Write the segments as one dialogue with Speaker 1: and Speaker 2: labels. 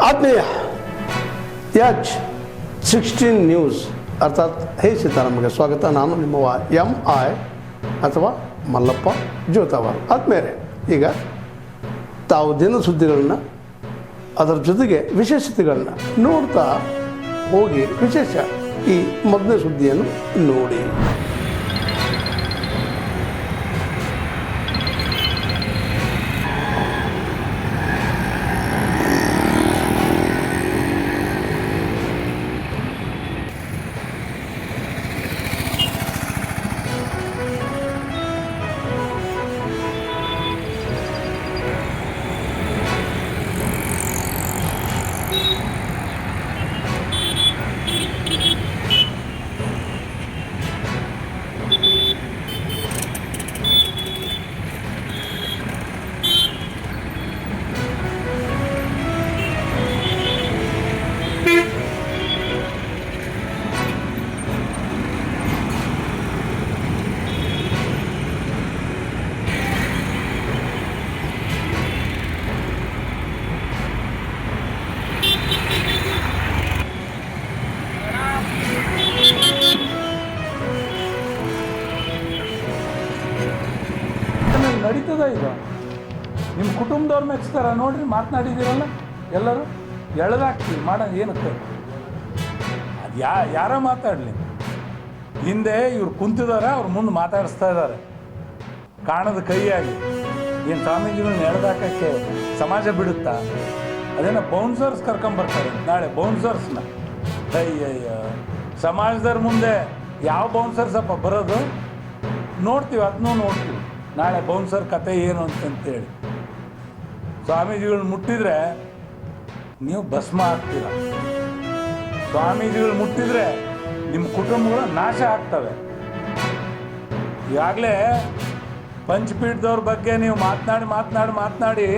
Speaker 1: ಆತ್ಮೀಯ H16 news ಅರ್ಥಾತ್ ಹೇ ಸೀತಾರಾಮಗೆ ಸ್ವಾಗತ. ನಾನು ನಿಮ್ಮವ MI ಅಥವಾ ಮಲ್ಲಪ್ಪ ಜೋತಾವರ್. ಆದ್ಮೇಲೆ ಈಗ ತಾವು ದಿನ ಸುದ್ದಿಗಳನ್ನ ಅದರ ಜೊತೆಗೆ ವಿಶೇಷತೆಗಳನ್ನ ನೋಡ್ತಾ ಹೋಗಿ ವಿಶೇಷ ಈ ಮೊದಲನೇ ಸುದ್ದಿಯನ್ನು ನೋಡಿ.
Speaker 2: ನಡೀತದ ಇದು ನಿಮ್ಮ ಕುಟುಂಬದವ್ರು ಮೆಚ್ತಾರ ನೋಡ್ರಿ. ಮಾತನಾಡಿದ್ದೀರಲ್ಲ ಎಲ್ಲರೂ ಎಳೆದಾಕ್ತೀವಿ ಮಾಡೋದು ಏನಕ್ಕೆ? ಅದು ಯಾರೋ ಮಾತಾಡಲಿ, ಹಿಂದೆ ಇವ್ರು ಕುಂತಿದ್ದಾರೆ, ಅವ್ರು ಮುಂದೆ ಮಾತಾಡಿಸ್ತಾ ಇದ್ದಾರೆ ಕಾಣದ ಕೈಯಾಗಿ. ಏನು ಸ್ವಾಮೀಜಿಗಳನ್ನ ಎಳೆದಾಕಕ್ಕೆ ಸಮಾಜ ಬಿಡುತ್ತಾ? ಅದೇನೋ ಬೌನ್ಸರ್ಸ್ ಕರ್ಕೊಂಬರ್ತಾರೆ ನಾಳೆ, ಬೌನ್ಸರ್ಸ್ನ. ಅಯ್ಯಯ್ಯ, ಸಮಾಜದವ್ರ ಮುಂದೆ ಯಾವ ಬೌನ್ಸರ್ಸಪ್ಪ ಬರೋದು? ನೋಡ್ತೀವಿ, ಅದನ್ನೂ ನೋಡ್ತೀವಿ ನಾಳೆ ಬೌನ್ಸರ್ ಕತೆ ಏನು ಅಂತಂತೇಳಿ. ಸ್ವಾಮೀಜಿಗಳು ಮುಟ್ಟಿದ್ರೆ ನೀವು ಭಸ್ಮ ಆಗ್ತೀರ. ಸ್ವಾಮೀಜಿಗಳು ಮುಟ್ಟಿದ್ರೆ ನಿಮ್ಮ ಕುಟುಂಬಗಳು ನಾಶ ಆಗ್ತವೆ. ಈಗಾಗಲೇ ಪಂಚಪೀಠದವ್ರ ಬಗ್ಗೆ ನೀವು ಮಾತನಾಡಿ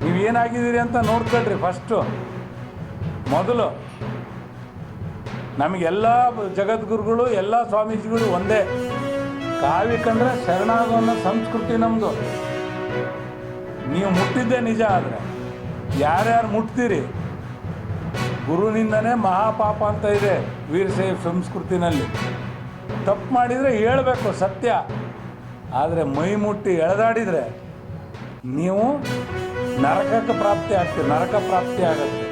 Speaker 2: ನೀವು ಏನಾಗಿದ್ದೀರಿ ಅಂತ ನೋಡ್ಕೊಳ್ರಿ. ಫಸ್ಟು ಮೊದಲು ನಮಗೆಲ್ಲ ಜಗದ್ಗುರುಗಳು ಎಲ್ಲ ಸ್ವಾಮೀಜಿಗಳು ಒಂದೇ. ಕಾವಿ ಕಂಡ್ರೆ ಶರಣಾಗೋ ಅನ್ನೋ ಸಂಸ್ಕೃತಿ ನಮ್ಮದು. ನೀವು ಮುಟ್ಟಿದ್ದೇ ನಿಜ. ಆದರೆ ಯಾರ್ಯಾರು ಮುಟ್ತೀರಿ, ಗುರುವಿನಿಂದನೇ ಮಹಾಪಾಪ ಅಂತ ಇದೆ ವೀರಶೈವ ಸಂಸ್ಕೃತಿನಲ್ಲಿ. ತಪ್ಪು ಮಾಡಿದರೆ ಹೇಳಬೇಕು ಸತ್ಯ, ಆದರೆ ಮೈ ಮುಟ್ಟಿ ಎಳೆದಾಡಿದರೆ ನೀವು ನರಕ ಪ್ರಾಪ್ತಿ ಆಗುತ್ತೆ.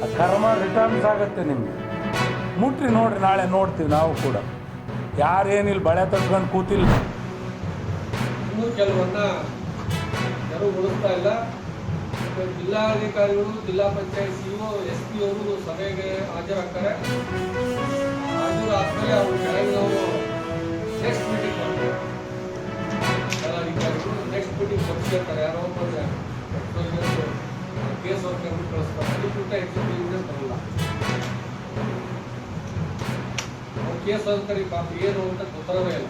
Speaker 2: ಆ ಕರ್ಮ ರಿಟರ್ನ್ಸ್ ಆಗುತ್ತೆ ನಿಮಗೆ. ಮುಟ್ರಿ ನೋಡ್ರಿ, ನಾಳೆ ನೋಡ್ತೀವಿ ನಾವು ಕೂಡ. ಯಾರೇನಿಲ್ಲ ಬಳೆ ತಟ್ಕೊಂಡು ಕೂತಿಲ್ಲ.
Speaker 3: ಇನ್ನೂ ಕೆಲವನ್ನ ತೆರವುಗೊಳಿಸ್ತಾ ಇಲ್ಲ. ಜಿಲ್ಲಾಧಿಕಾರಿಗಳು, ಜಿಲ್ಲಾ ಪಂಚಾಯತ್ CO, SP ಅವರು ಸಭೆಗೆ ಹಾಜರಾಗ್ತಾರೆ. ಹಾಜರಾದ್ಮೇಲೆ ಅವರು ಕೆಳಗಿನವರು ನೆಕ್ಸ್ಟ್ ಮೀಟಿಂಗ್ ಮಾಡ್ತಾರೆ. ಜಿಲ್ಲಾಧಿಕಾರಿಗಳು ನೆಕ್ಸ್ಟ್ ಮೀಟಿಂಗ್ ಕಳಿಸ್ತಾರೆ. ಯಾರೋ ಕೇಸ್ ಅವ್ರ ಕರ್ಕೊಂಡು ಕಳಿಸ್ತಾರೆ. ಅದಕ್ಕಿಂತ ಎಕ್ಸಿಕ್ಯೂಟಿವ್ ಬರಲ್ಲ. ಕೇಸ್ ಅಧಿಕಾರಿ ಪಾಪ ಏನು ಅಂತ ಗೊತ್ತಾಗೇ ಇಲ್ಲ.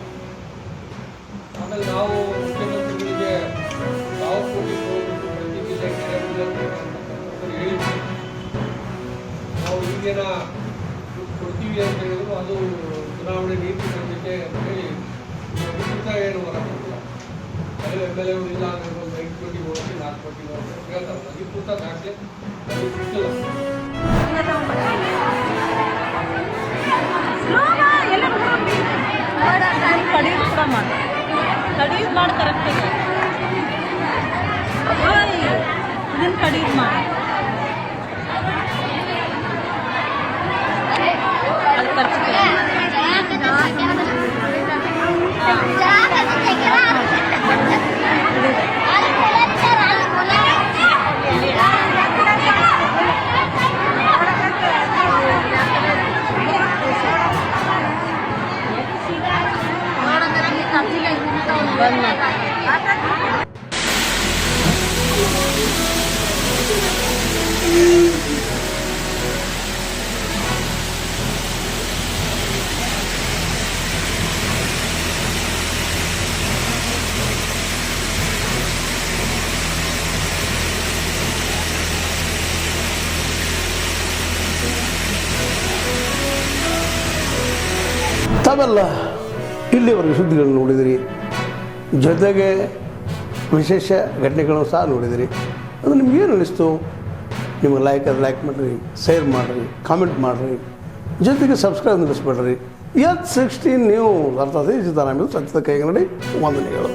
Speaker 3: ಆಮೇಲೆ ನಾವು ಮುಖ್ಯಮಂತ್ರಿಗಳಿಗೆ ಯಾವ ಕೋಟಿ ಹೋಗ್ಬಿಟ್ಟು ಪ್ರತಿ ಜಿಲ್ಲೆಗೆ ಹೇಳಿದ್ವಿ. ನಾವು ಈಗೇನ ಕೊಡ್ತೀವಿ ಅಂತ ಹೇಳಿದ್ರು, ಅದು ಚುನಾವಣೆ ನೀತಿ ಸಂಹಿತೆ ಅಂತ ಹೇಳಿ ಅಧಿಕೃತ ಏನು ಹೊರಬಿಟ್ಟಿಲ್ಲ. ಕೆಲವು MLA ಅವರು ಇಲ್ಲ ಅಂದರೆ ಒಂದು 5 ಕೋಟಿ ಹೋಗಿ 4 ಕೋಟಿ ಅಂತ ಹೇಳ್ತಾರೆ. ಅಧಿಕೃತ ದಾಖಲೆ ಅದು ಸಿಕ್ಕಿಲ್ಲ.
Speaker 4: ಕಡಿಯೂದು ಮಾಡಿ ಕರೆಕ್ಟಾಗಿ ಇದನ್ನು ಕಡಿಯೂದು ಮಾಡಿ ಅದು ಖರ್ಚು
Speaker 1: ತಾವೆಲ್ಲ ಇಲ್ಲಿವರೆಗೆ ಸುದ್ದಿಗಳನ್ನು ನೋಡಿದಿರಿ, ಜೊತೆಗೆ ವಿಶೇಷ ಘಟನೆಗಳನ್ನು ಸಹ ನೋಡಿದಿರಿ. ಅದು ನಿಮಗೇನು ಅನ್ನಿಸ್ತು ನಿಮಗೆ ಲೈಕ್ ಮಾಡಿರಿ, ಶೇರ್ ಮಾಡಿರಿ, ಕಾಮೆಂಟ್ ಮಾಡಿರಿ, ಜೊತೆಗೆ ಸಬ್ಸ್ಕ್ರೈಬ್ ನಿಲ್ಲಿಸ್ಬೇಡ್ರಿ. H16 ನ್ಯೂಸ್ ಅರ್ಥಾತ್ ಈ ಸಿದ್ದರಾಮಯ್ಯ ಸತ್ಯದ ಕೈಗನ್ನಡಿ ವಂದನೆಗಳು.